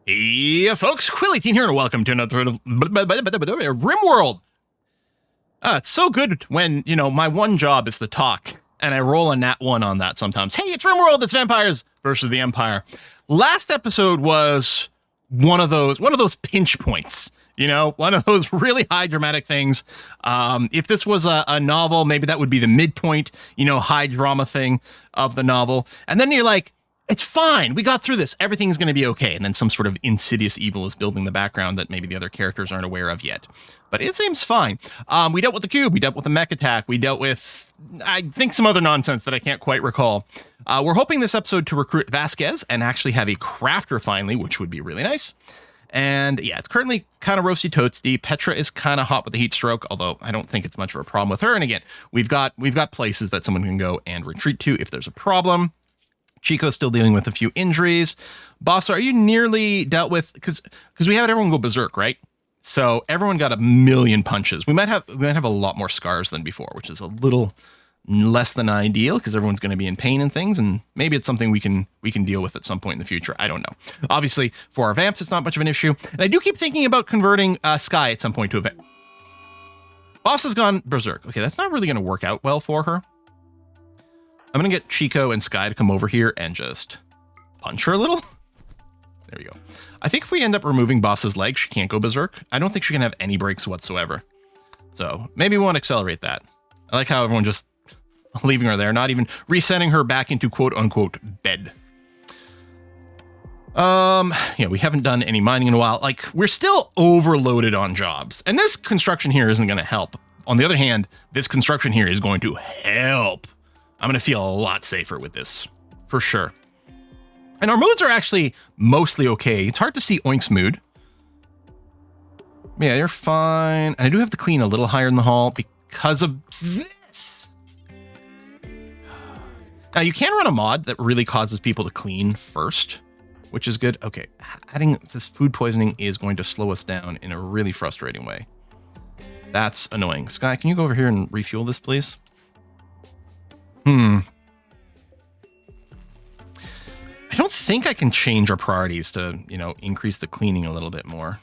Yeah, folks, Quilly here, and welcome to another of RimWorld. It's so good when, my one job is to talk, and I roll a nat 1 on that sometimes. Hey, it's RimWorld, it's vampires versus the Empire. Last episode was one of those pinch points, one of those really high dramatic things. If this was a novel, maybe that would be the midpoint, high drama thing of the novel. And then you're like, it's fine. We got through this. Everything's going to be okay. And then some sort of insidious evil is building the background that maybe the other characters aren't aware of yet. But it seems fine. We dealt with the cube. We dealt with the mech attack. We dealt with, I think, some other nonsense that I can't quite recall. We're hoping this episode to recruit Vasquez and actually have a crafter finally, which would be really nice. And yeah, it's currently kind of roasty toasty. Petra is kind of hot with the heat stroke, although I don't think it's much of a problem with her. And again, we've got places that someone can go and retreat to if there's a problem. Chico's still dealing with a few injuries. Boss, are you nearly dealt with? Because we had everyone go berserk, right? So everyone got a million punches. We might have a lot more scars than before, which is a little less than ideal because everyone's going to be in pain and things, and maybe it's something we can deal with at some point in the future. I don't know. Obviously, for our vamps, it's not much of an issue, and I do keep thinking about converting Sky at some point to a vamp. Boss has gone berserk. Okay, that's not really going to work out well for her. I'm going to get Chico and Sky to come over here and just punch her a little. There we go. I think if we end up removing Boss's leg, she can't go berserk. I don't think she can have any breaks whatsoever. So maybe we want to accelerate that. I like how everyone just leaving her there, not even resetting her back into quote unquote bed. Yeah, we haven't done any mining in a while. Like, we're still overloaded on jobs. And this construction here isn't going to help. On the other hand, this construction here is going to help. I'm going to feel a lot safer with this, for sure. And our moods are actually mostly okay. It's hard to see Oink's mood. Yeah, you're fine. And I do have to clean a little higher in the hall because of this. Now, you can run a mod that really causes people to clean first, which is good. Okay, adding this food poisoning is going to slow us down in a really frustrating way. That's annoying. Sky, can you go over here and refuel this, please? I don't think I can change our priorities to, increase the cleaning a little bit more.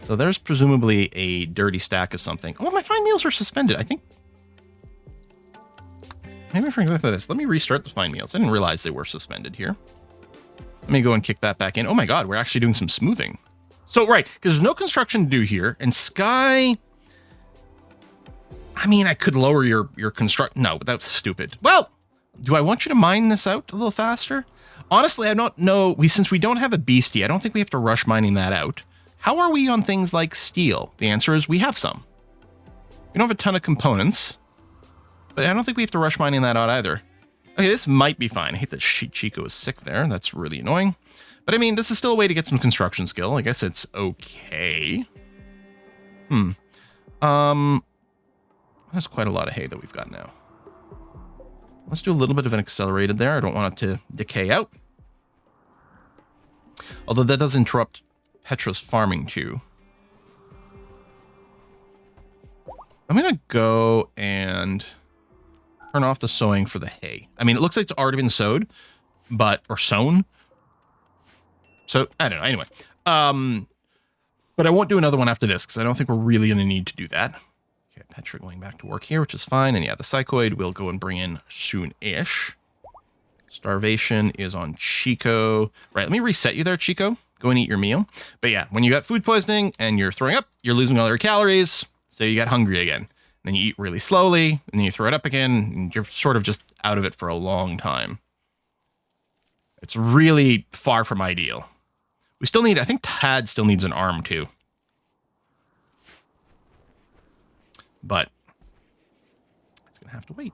So there's presumably a dirty stack of something. Oh, my fine meals are suspended. I think. Maybe I forgot this. Let me restart the fine meals. I didn't realize they were suspended here. Let me go and kick that back in. Oh my God, we're actually doing some smoothing. So, right, because there's no construction to do here. And Sky... I mean, I could lower your construct. No, that's stupid. Well, do I want you to mine this out a little faster? Honestly, I don't know. Since we don't have a beastie, I don't think we have to rush mining that out. How are we on things like steel? The answer is we have some. We don't have a ton of components, but I don't think we have to rush mining that out either. Okay, this might be fine. I hate that Chico is sick there. That's really annoying. But I mean, this is still a way to get some construction skill. I guess it's okay. That's quite a lot of hay that we've got now. Let's do a little bit of an accelerated there. I don't want it to decay out. Although that does interrupt Petra's farming too. I'm going to go and turn off the sowing for the hay. I mean, it looks like it's already been sowed, or sown. So, I don't know. Anyway. But I won't do another one after this because I don't think we're really going to need to do that. Okay, Petra going back to work here, which is fine. And yeah, the psychoid we'll go and bring in soon-ish. Starvation is on Chico. Right, let me reset you there, Chico. Go and eat your meal. But yeah, when you got food poisoning and you're throwing up, you're losing all your calories. So you get hungry again. Then you eat really slowly, and then you throw it up again, and you're sort of just out of it for a long time. It's really far from ideal. We still need, I think Tad still needs an arm too. But it's going to have to wait.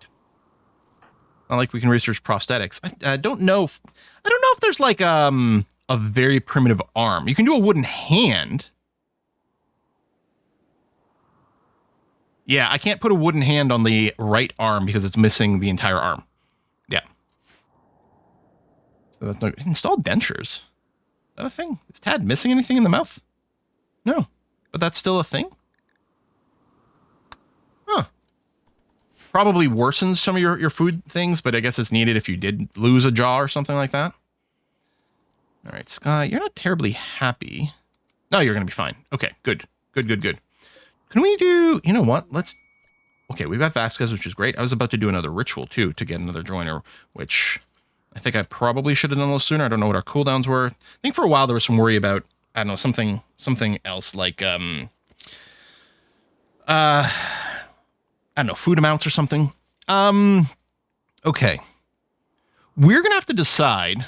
Not like we can research prosthetics. I don't know if there's like a very primitive arm. You can do a wooden hand. Yeah, I can't put a wooden hand on the right arm because it's missing the entire arm. Yeah. So that's no install dentures. Is that a thing? Is Tad missing anything in the mouth? No. But that's still a thing? Huh. Probably worsens some of your food things, but I guess it's needed if you did lose a jaw or something like that. All right, Sky, you're not terribly happy. No, you're going to be fine. Okay, good. Good, good, good. Can we do, you know what? Let's, okay, we've got Vasquez, which is great. I was about to do another ritual, too, to get another joiner, which I think I probably should have done a little sooner. I don't know what our cooldowns were. I think for a while there was some worry about, I don't know, something else, like, I don't know, food amounts or something. Okay. We're going to have to decide.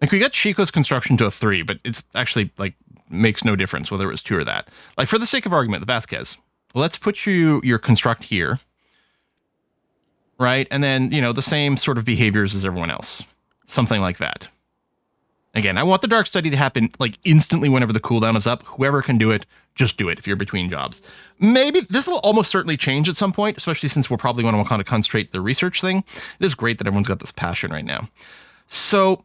Like, we got Chico's construction to a 3, but it's actually, like, makes no difference whether it was 2 or that. Like, for the sake of argument, the Vasquez, let's put your construct here. Right? And then, you know, the same sort of behaviors as everyone else. Something like that. Again, I want the dark study to happen, like, instantly whenever the cooldown is up. Whoever can do it, just do it if you're between jobs. Maybe this will almost certainly change at some point, especially since we're probably going to kind of concentrate the research thing. It is great that everyone's got this passion right now. So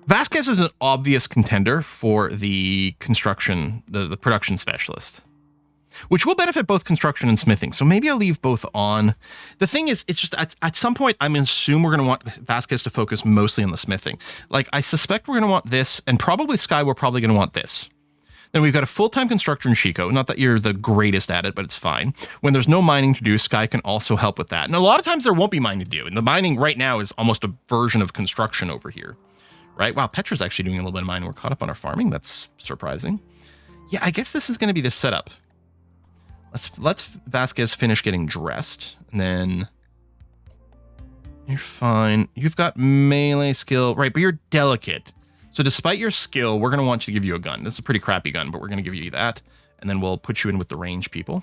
Vasquez is an obvious contender for the construction, the production specialist, which will benefit both construction and smithing. So maybe I'll leave both on. The thing is, it's just at some point, I'm going to assume we're going to want Vasquez to focus mostly on the smithing. Like, I suspect we're going to want this, and probably Sky, we're probably going to want this. Then we've got a full-time constructor in Chico. Not that you're the greatest at it, but it's fine. When there's no mining to do, Sky can also help with that. And a lot of times there won't be mining to do. And the mining right now is almost a version of construction over here. Right? Wow, Petra's actually doing a little bit of mining. We're caught up on our farming. That's surprising. Yeah, I guess this is going to be the setup. Let's Vasquez finish getting dressed, and then you're fine. You've got melee skill, right? But you're delicate. So despite your skill, we're going to want you to give you a gun. This is a pretty crappy gun, but we're going to give you that, and then we'll put you in with the range people.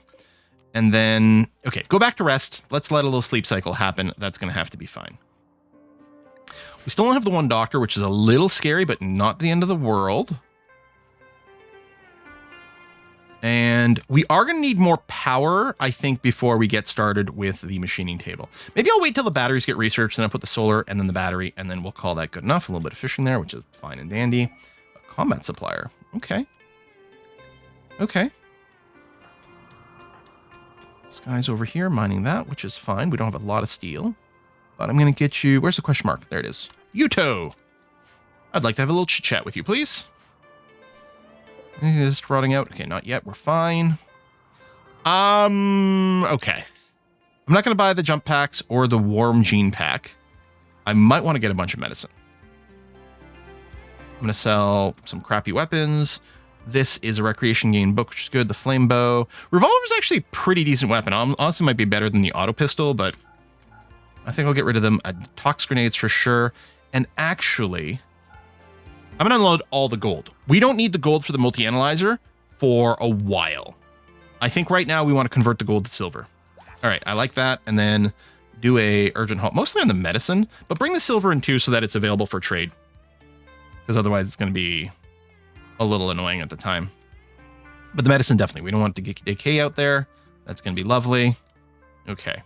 And then, okay, go back to rest. Let's let a little sleep cycle happen. That's going to have to be fine. We still don't have the one doctor, which is a little scary, but not the end of the world. And we are going to need more power, I think, before we get started with the machining table. Maybe I'll wait till the batteries get researched, then I'll put the solar and then the battery, and then we'll call that good enough. A little bit of fishing there, which is fine and dandy. A combat supplier. Okay. Okay. This guy's over here mining that, which is fine. We don't have a lot of steel. But I'm going to get you... Where's the question mark? There it is. Yuto! I'd like to have a little chit-chat with you, please. Is it rotting out? Okay, not yet. We're fine. Okay. I'm not going to buy the jump packs or the warm gene pack. I might want to get a bunch of medicine. I'm going to sell some crappy weapons. This is a recreation game book, which is good. The flame bow. Revolver is actually a pretty decent weapon. Honestly, might be better than the auto pistol, but I think I'll get rid of them. Tox grenades for sure. And actually, I'm going to unload all the gold. We don't need the gold for the multi-analyzer for a while. I think right now we want to convert the gold to silver. All right, I like that. And then do a urgent halt, mostly on the medicine, but bring the silver in too so that it's available for trade. Because otherwise it's going to be a little annoying at the time. But the medicine, definitely. We don't want to get decay out there. That's going to be lovely. Okay.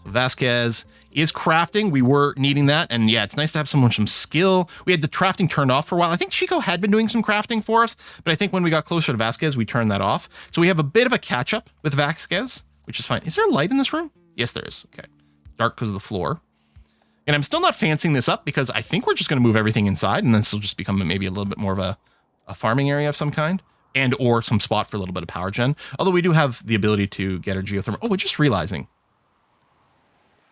So Vasquez is crafting. We were needing that. And yeah, it's nice to have someone with some skill. We had the crafting turned off for a while. I think Chico had been doing some crafting for us, but I think when we got closer to Vasquez, we turned that off. So we have a bit of a catch up with Vasquez, which is fine. Is there a light in this room? Yes, there is. Okay. It's dark because of the floor. And I'm still not fancying this up because I think we're just going to move everything inside and then this will just become maybe a little bit more of a farming area of some kind and or some spot for a little bit of power gen. Although we do have the ability to get our geothermal. Oh, we're just realizing.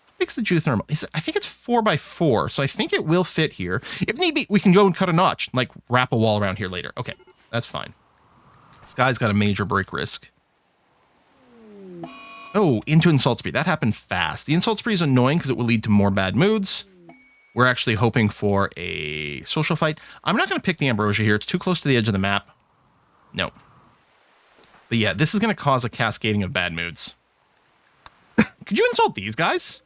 How big's the geothermal? I think it's 4x4, so I think it will fit here. If need be, we can go and cut a notch, like wrap a wall around here later. Okay, that's fine. This guy's got a major break risk. Oh, into insult spree. That happened fast. The insult spree is annoying because it will lead to more bad moods. We're actually hoping for a social fight. I'm not going to pick the ambrosia here. It's too close to the edge of the map. No. But yeah, this is going to cause a cascading of bad moods. Could you insult these guys?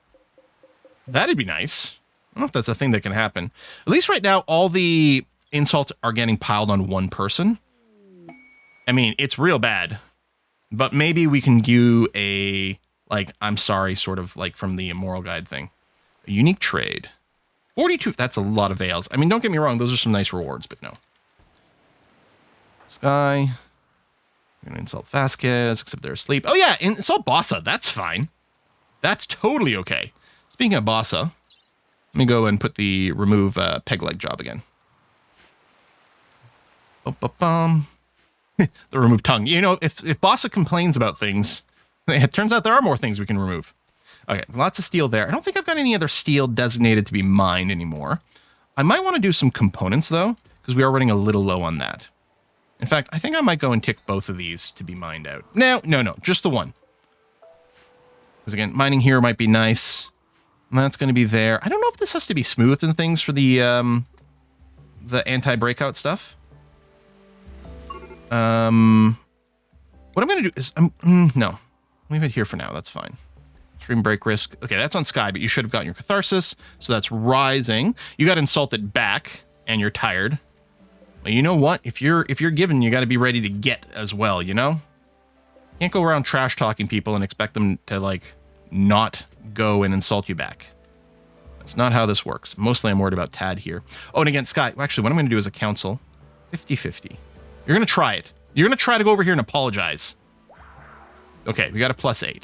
That'd be nice. I don't know if that's a thing that can happen. At least right now, all the insults are getting piled on one person. I mean, it's real bad. But maybe we can do a, like, I'm sorry, sort of like from the immoral guide thing. A unique trade. 42, that's a lot of veils. I mean, don't get me wrong, those are some nice rewards, but no. Sky. We're gonna insult Vasquez, except they're asleep. Oh yeah, insult Bossa, that's fine. That's totally okay. Speaking of Bossa, let me go and put the remove peg leg job again. Bum. The remove tongue. You know, if Bossa complains about things, it turns out there are more things we can remove. Okay, lots of steel there. I don't think I've got any other steel designated to be mined anymore. I might want to do some components, though, because we are running a little low on that. In fact, I think I might go and tick both of these to be mined out. No, just the one. Because again, mining here might be nice. And that's going to be there. I don't know if this has to be smoothed and things for the anti-breakout stuff. What I'm going to do is, no, leave it here for now. That's fine. Extreme break risk. Okay, that's on Sky, but you should have gotten your Catharsis. So that's rising. You got insulted back, and you're tired. Well, you know what? If you're given, you got to be ready to get as well. You know, can't go around trash talking people and expect them to like not go and insult you back. That's not how this works. Mostly, I'm worried about Tad here. Oh, and again, Sky. Actually, what I'm going to do is a council, 50-50. You're going to try it. You're going to try to go over here and apologize. Okay, we got a +8.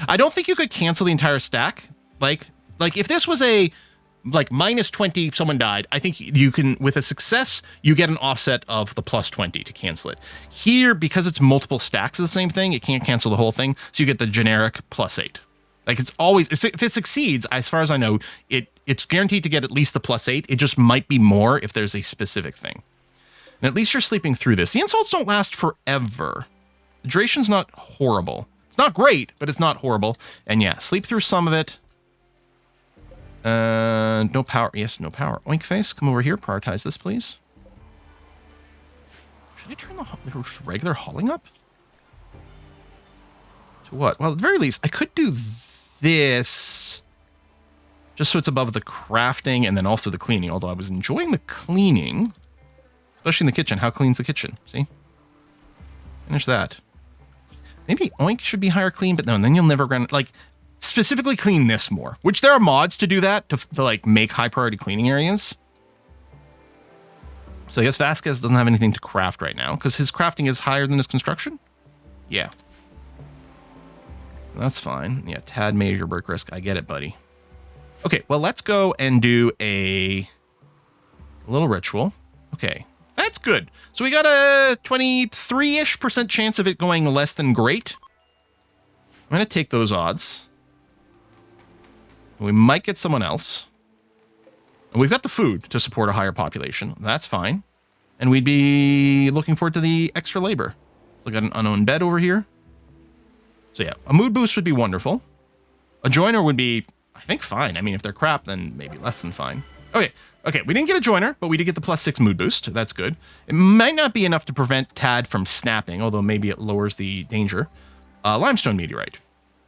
I don't think you could cancel the entire stack. Like if this was a like -20 if someone died, I think you can, with a success, you get an offset of the +20 to cancel it. Here, because it's multiple stacks of the same thing, it can't cancel the whole thing, so you get the generic +8. Like it's always, if it succeeds, as far as I know, it's guaranteed to get at least the +8. It just might be more if there's a specific thing. And at least you're sleeping through this. The insults don't last forever. The duration's not horrible. It's not great, but it's not horrible. And yeah, sleep through some of it. No power. Yes, no power. Oink face, come over here. Prioritize this, please. Should I turn the regular hauling up? To what? Well, at the very least, I could do this just so it's above the crafting and then also the cleaning. Although I was enjoying the cleaning, especially in the kitchen. How clean's the kitchen? See? Finish that. Maybe Oink should be higher clean, but no, and then you'll never grant, like, specifically clean this more, which there are mods to do that, to like make high priority cleaning areas. So I guess Vasquez doesn't have anything to craft right now because his crafting is higher than his construction. Yeah. That's fine. Yeah, Tad made your break risk. I get it, buddy. Okay, well, let's go and do a little ritual. Okay. That's good. So we got a 23-ish% chance of it going less than great. I'm going to take those odds. We might get someone else. And we've got the food to support a higher population. That's fine. And we'd be looking forward to the extra labor. We got an unowned bed over here. So yeah, a mood boost would be wonderful. A joiner would be, I think, fine. I mean, if they're crap, then maybe less than fine. Okay, we didn't get a joiner, but we did get the +6 mood boost. That's good. It might not be enough to prevent Tad from snapping, although maybe it lowers the danger. Limestone meteorite.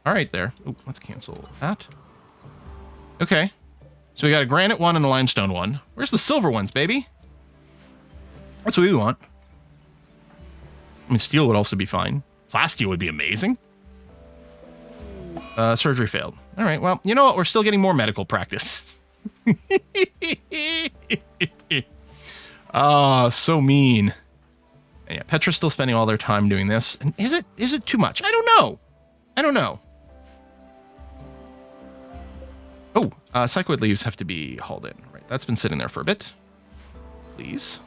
All right, there. Oh, let's cancel that. Okay. So we got a granite one and a limestone one. Where's the silver ones, baby? That's what we want. I mean, steel would also be fine. Plasteel would be amazing. Surgery failed. All right, well, you know what? We're still getting more medical practice. Oh, so mean. And yeah, Petra's still spending all their time doing this. And is it too much? I don't know. Oh, psychoid leaves have to be hauled in. Right, that's been sitting there for a bit. Please.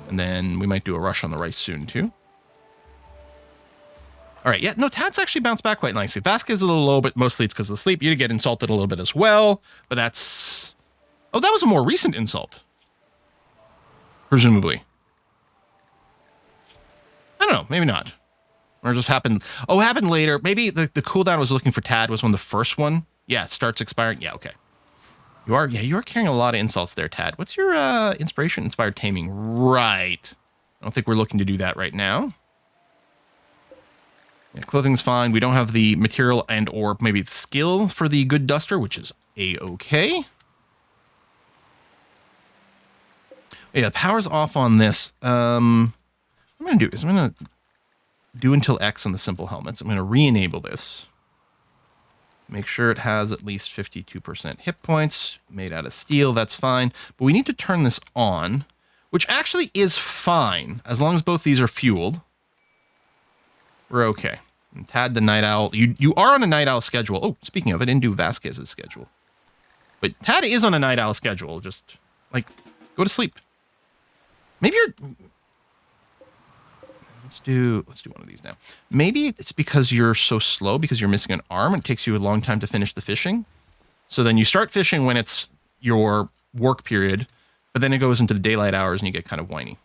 And then we might do a rush on the rice soon, too. All right, yeah, no, Tad's actually bounced back quite nicely. Vasquez is a little low, but mostly it's because of the sleep. You get insulted a little bit as well, but that's... Oh, that was a more recent insult. Presumably. I don't know, maybe not. Or it just happened... Oh, it happened later. Maybe the cooldown I was looking for Tad was when the first one... Yeah, it starts expiring. Yeah, okay. You are carrying a lot of insults there, Tad. What's your inspiration? Inspired taming. Right. I don't think we're looking to do that right now. Yeah, clothing's fine. We don't have the material and or maybe the skill for the good duster, which is a-okay. Yeah, the power's off on this. What I'm going to do is I'm going to do until X on the simple helmets. I'm going to re-enable this. Make sure it has at least 52% hit points. Made out of steel, that's fine. But we need to turn this on, which actually is fine, as long as both these are fueled. We're okay. And Tad the Night Owl. You are on a Night Owl schedule. Oh, speaking of, I didn't do Vasquez's schedule. But Tad is on a night owl schedule. Just, like, go to sleep. Maybe you're... Let's do one of these now. Maybe it's because you're so slow because you're missing an arm. It takes you a long time to finish the fishing. So then you start fishing when it's your work period, but then it goes into the daylight hours and you get kind of whiny.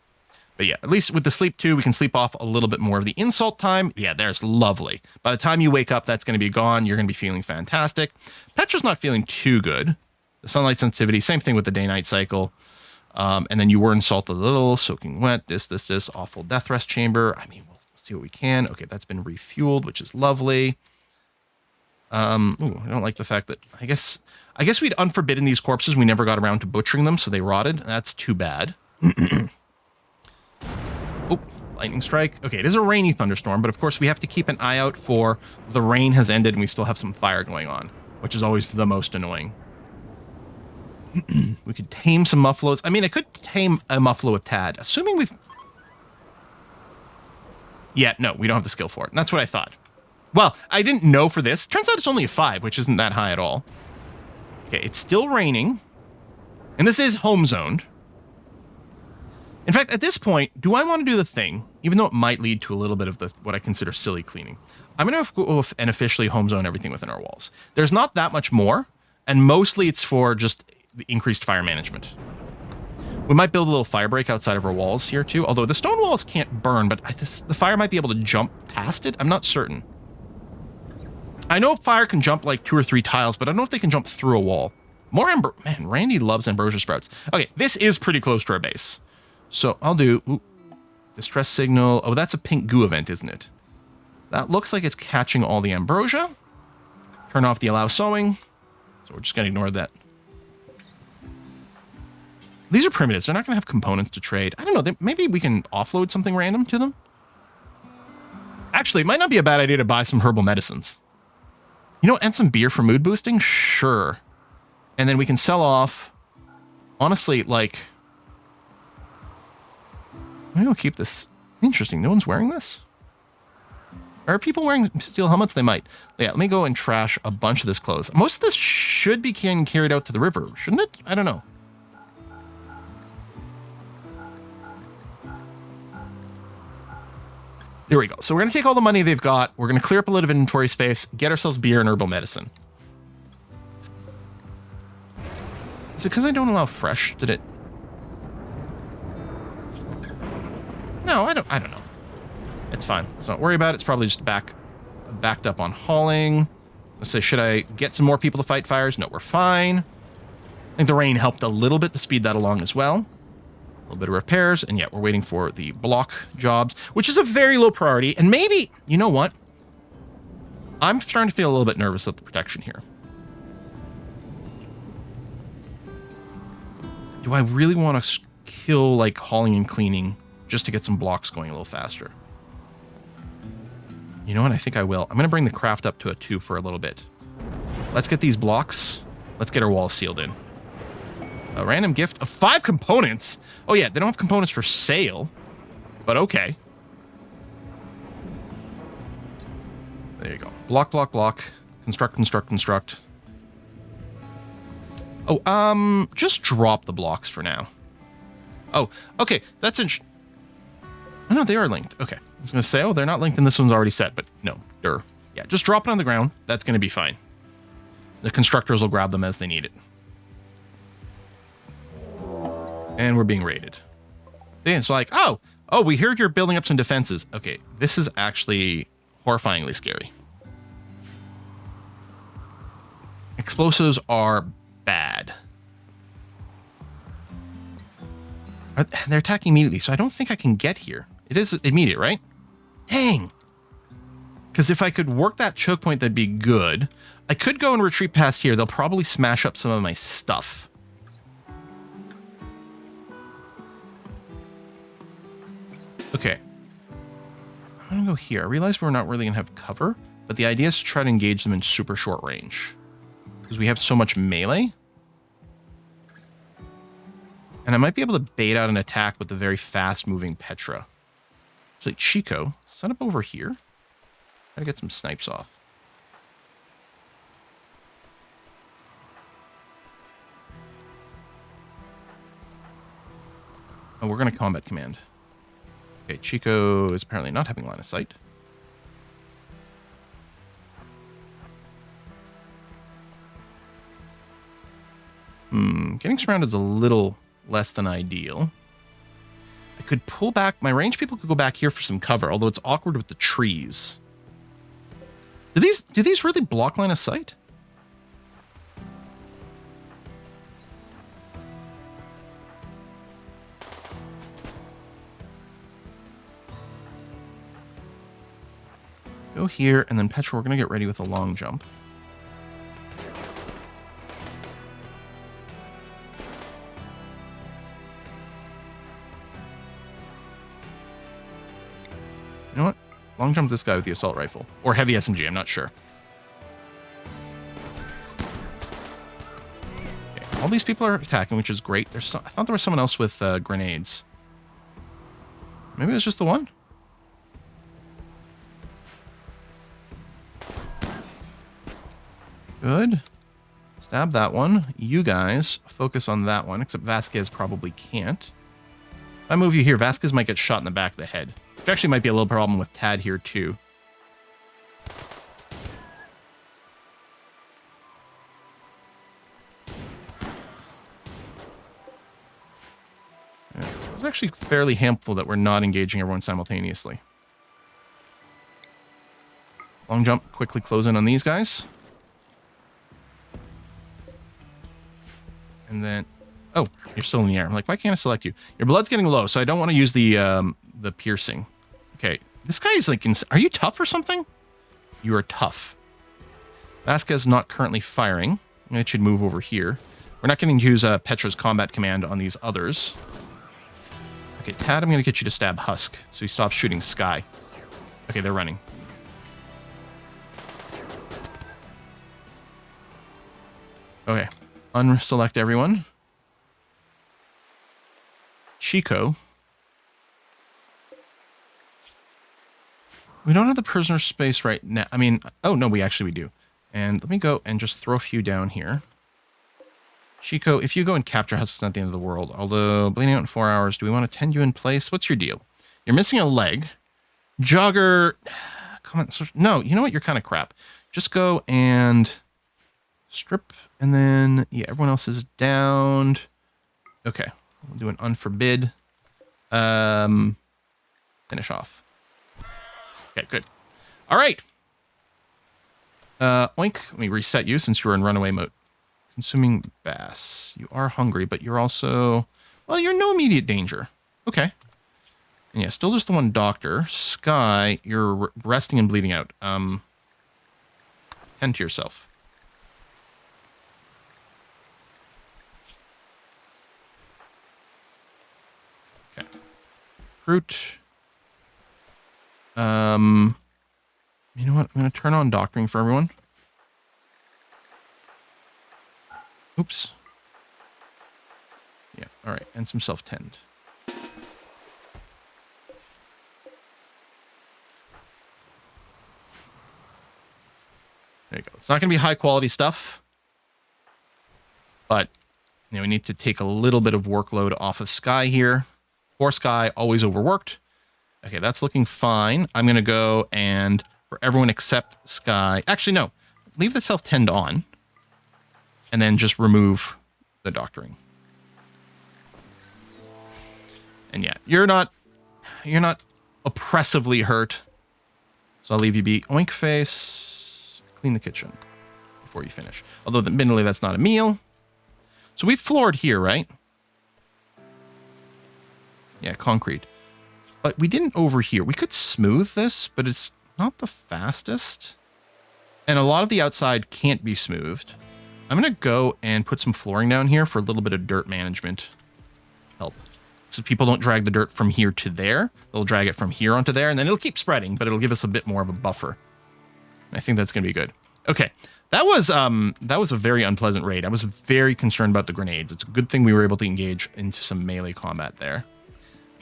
But yeah, at least with the sleep too, we can sleep off a little bit more of the insult time. Yeah, there's lovely. By the time you wake up, that's going to be gone. You're going to be feeling fantastic. Petra's not feeling too good. The sunlight sensitivity, same thing with the day-night cycle. And then you were insulted a little, soaking wet, this, awful death rest chamber. I mean, we'll see what we can. Okay, that's been refueled, which is lovely. Ooh, I don't like the fact that, I guess we'd unforbidden these corpses. We never got around to butchering them, so they rotted. That's too bad. Oh, lightning strike. Okay, it is a rainy thunderstorm, but of course we have to keep an eye out for the rain has ended and we still have some fire going on, which is always the most annoying. We could tame some muffaloes. I mean, I could tame a muffalo with Tad, assuming we've... Yeah, no, we don't have the skill for it. And that's what I thought. Well, I didn't know for this. Turns out it's only a 5, which isn't that high at all. Okay, it's still raining. And this is home zoned. In fact, at this point, do I want to do the thing, even though it might lead to a little bit of the what I consider silly cleaning? I'm going to go and officially home zone everything within our walls. There's not that much more, and mostly it's for just the increased fire management. We might build a little fire break outside of our walls here too, although the stone walls can't burn, but the fire might be able to jump past it. I'm not certain. I know fire can jump like 2 or 3 tiles, but I don't know if they can jump through a wall. More man, Randy loves ambrosia sprouts. Okay, this is pretty close to our base. So I'll do distress signal. Oh, that's a pink goo event, isn't it? That looks like it's catching all the ambrosia. Turn off the allow sowing. So we're just going to ignore that. These are primitives. They're not going to have components to trade. I don't know. Maybe we can offload something random to them. Actually, it might not be a bad idea to buy some herbal medicines. You know, and some beer for mood boosting? Sure. And then we can sell off, honestly, like... Maybe we'll keep this. Interesting. No one's wearing this? Are people wearing steel helmets? They might. Yeah, let me go and trash a bunch of this clothes. Most of this should be carried out to the river, shouldn't it? I don't know. There we go. So we're going to take all the money they've got. We're going to clear up a little bit of inventory space, get ourselves beer and herbal medicine. Is it because I don't allow fresh? Did it... No, I don't know. It's fine. Let's not worry about it. It's probably just backed up on hauling. Let's say, should I get some more people to fight fires? No, we're fine. I think the rain helped a little bit to speed that along as well. A little bit of repairs. And yeah, we're waiting for the block jobs, which is a very low priority. And maybe, you know what? I'm starting to feel a little bit nervous at the protection here. Do I really want to kill, like, hauling and cleaning just to get some blocks going a little faster? You know what? I think I will. I'm going to bring the craft up to a 2 for a little bit. Let's get these blocks. Let's get our walls sealed in. A random gift of 5 components. Oh, yeah. They don't have components for sale. But okay. There you go. Block, block, block. Construct, construct, construct. Oh, just drop the blocks for now. Oh, okay. That's interesting. Oh, no, they are linked. Okay. I was going to say, oh, they're not linked and this one's already set, but no. Yeah, just drop it on the ground. That's going to be fine. The constructors will grab them as they need it. And we're being raided. It's like, oh, we heard you're building up some defenses. Okay, this is actually horrifyingly scary. Explosives are bad. They're attacking immediately, so I don't think I can get here. It is immediate, right? Dang. Because if I could work that choke point, that'd be good. I could go and retreat past here. They'll probably smash up some of my stuff. Okay. I'm going to go here. I realize we're not really going to have cover, but the idea is to try to engage them in super short range. Because we have so much melee. And I might be able to bait out an attack with the very fast-moving Petra. So, like, Chico, set up over here. Gotta get some snipes off. Oh, we're going to combat command. Okay, Chico is apparently not having line of sight. Getting surrounded is a little less than ideal. I could pull back. My range people could go back here for some cover, although it's awkward with the trees. Do these really block line of sight? Go here, and then Petra, we're going to get ready with a long jump. You know what? Long jump this guy with the assault rifle. Or heavy SMG, I'm not sure. Okay, all these people are attacking, which is great. I thought there was someone else with grenades. Maybe it was just the one? Good. Stab that one. You guys focus on that one, except Vasquez probably can't. If I move you here, Vasquez might get shot in the back of the head. Which actually might be a little problem with Tad here, too. It's actually fairly helpful that we're not engaging everyone simultaneously. Long jump, quickly close in on these guys. And then, oh, you're still in the air. I'm like, why can't I select you? Your blood's getting low, so I don't want to use the piercing. Okay, this guy is like, are you tough or something? You are tough. Vasquez not currently firing. It should move over here. We're not going to use Petra's combat command on these others. Okay, Tad, I'm going to get you to stab Husk, so he stops shooting Sky. Okay, they're running. Okay. Unselect everyone. Chico. We don't have the prisoner space right now. I mean, oh, no, we do. And let me go and just throw a few down here. Chico, if you go and capture Husk, it's not the end of the world. Although, bleeding out in 4 hours, do we want to tend you in place? What's your deal? You're missing a leg. Jogger. Come on. No, you know what? You're kind of crap. Just go and strip. And then, yeah, everyone else is downed. Okay. We'll do an unforbid. Finish off. Okay, good. All right. Oink. Let me reset you since you were in runaway mode. Consuming bass. You are hungry, but you're also... Well, you're no immediate danger. Okay. And yeah, still just the one doctor. Sky, you're resting and bleeding out. Tend to yourself. Okay. Fruit. You know what? I'm going to turn on doctoring for everyone. Oops. Yeah, all right. And some self-tend. There you go. It's not going to be high-quality stuff. But, you know, we need to take a little bit of workload off of Sky here. Poor Sky, always overworked. Okay, that's looking fine. I'm going to go and, for everyone except Sky... Actually, no. Leave the self-tend on. And then just remove the doctoring. And yeah, you're not oppressively hurt. So I'll leave you be. Oink face. Clean the kitchen before you finish. Although admittedly that's not a meal. So we've floored here, right? Yeah, concrete. But we didn't over here. We could smooth this, but it's not the fastest. And a lot of the outside can't be smoothed. I'm going to go and put some flooring down here for a little bit of dirt management help. So people don't drag the dirt from here to there. They'll drag it from here onto there, and then it'll keep spreading, but it'll give us a bit more of a buffer. And I think that's going to be good. Okay, that was a very unpleasant raid. I was very concerned about the grenades. It's a good thing we were able to engage into some melee combat there.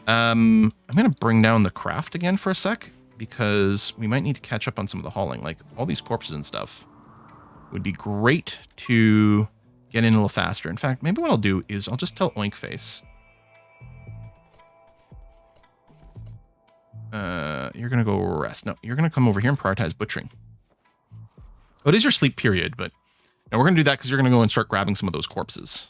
I'm going to bring down the craft again for a sec, because we might need to catch up on some of the hauling, like all these corpses and stuff. Would be great to get in a little faster. In fact, maybe what I'll do is I'll just tell Oink Face. You're going to go rest. No, you're going to come over here and prioritize butchering. Oh, it is your sleep period, but no, we're going to do that because you're going to go and start grabbing some of those corpses.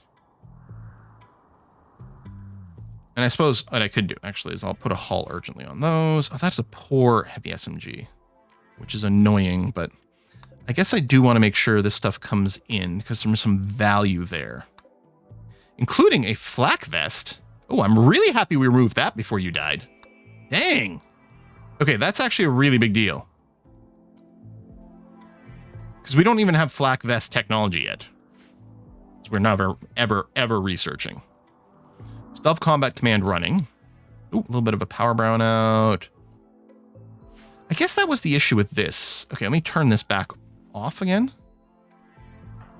And I suppose what I could do, actually, is I'll put a haul urgently on those. Oh, that's a poor heavy SMG, which is annoying, but I guess I do want to make sure this stuff comes in because there's some value there, including a flak vest. Oh, I'm really happy we removed that before you died. Dang. Okay, that's actually a really big deal. Because we don't even have flak vest technology yet. So we're never, ever researching. Stealth combat command running. Ooh, a little bit of a power brownout. I guess that was the issue with this. Okay, let me turn this back off again.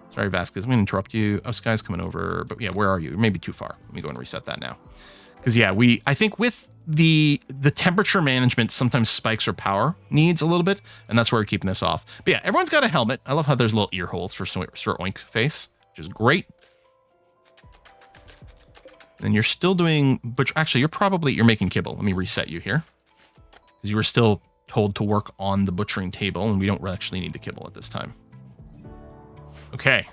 Sorry, Vasquez, I'm going to interrupt you. Oh, Sky's coming over. But yeah, where are you? You're maybe too far. Let me go and reset that now. Because yeah, I think with the temperature management, sometimes spikes our power needs a little bit. And that's where we're keeping this off. But yeah, everyone's got a helmet. I love how there's little ear holes for Sir Oink face, which is great. And you're still doing, but actually you're making kibble. Let me reset you here. Because you were still told to work on the butchering table and we don't actually need the kibble at this time. Okay.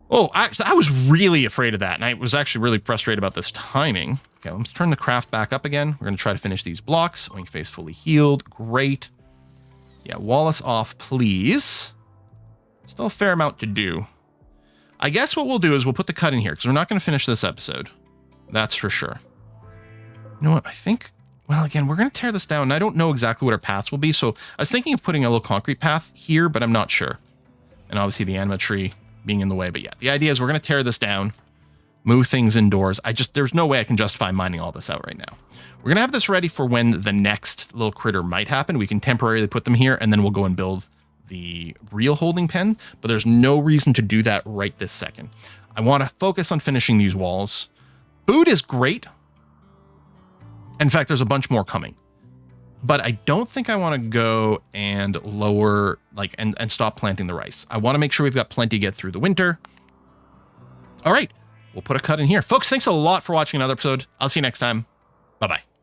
Oh, actually, I was really afraid of that. And I was actually really frustrated about this timing. Okay, let's turn the craft back up again. We're going to try to finish these blocks. Oink face fully healed. Great. Yeah, Wallace off, please. Still a fair amount to do. I guess what we'll do is we'll put the cut in here because we're not going to finish this episode. That's for sure. You know what? I think, well, again, we're going to tear this down. And I don't know exactly what our paths will be. So I was thinking of putting a little concrete path here, but I'm not sure. And obviously the anima tree being in the way. But yeah, the idea is we're going to tear this down, move things indoors. There's no way I can justify mining all this out right now. We're going to have this ready for when the next little critter might happen. We can temporarily put them here and then we'll go and build the real holding pen, but there's no reason to do that right this second. I want to focus on finishing these walls. Food is great. In fact, there's a bunch more coming, but I don't think I want to go and lower, and stop planting the rice. I want to make sure we've got plenty to get through the winter. All right, we'll put a cut in here. Folks, thanks a lot for watching another episode. I'll see you next time. Bye-bye.